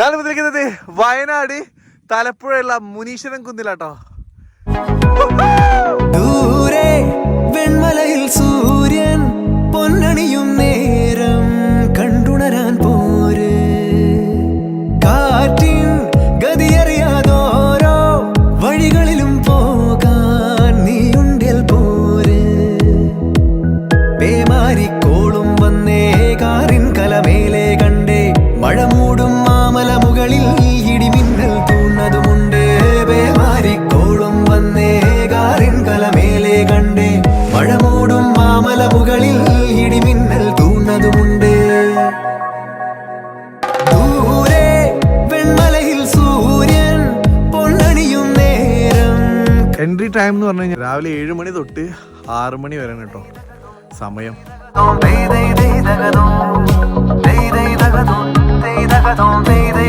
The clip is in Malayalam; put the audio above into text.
ഞാനിപ്പോ നിൽക്കുന്നത് വയനാട് തലപ്പുഴയുള്ള മുനീശ്വരൻ കുന്നിലാട്ടോ. ദൂരെ വെൺമലയിൽ സൂര്യൻ പൊന്നണിയും നേരം കണ്ടുണരാൻ പോര്. കാറ്റിൻ ഗതിയറിയാതോരോ വഴികളിലും പോകാൻ നീയുണ്ടിൽ പോര്. പേമാരിക്കോളും വന്നേ കാറിൻ കലമേലെ കണ്ടേ മഴ മൂടും മാമല മുകളിൽ ഇടിമിന്നൽ തൂന്നതുമുണ്ട്. പേമാരിക്കോളും വന്നേ കാറിൻ കലമേലെ കണ്ടേ മഴ മൂടും മാമല മുകളിൽ ഇടിമിന്നൽ തൂന്നതുമുണ്ട്. ദൂരെ വെൺമലയിൽ സൂര്യൻ പൊന്നണിയും നേരം. എൻട്രി ടൈം എന്ന് പറഞ്ഞു കഴിഞ്ഞാൽ രാവിലെ 7 മണി തൊട്ട് 6 മണി വരെ കേട്ടോ സമയം.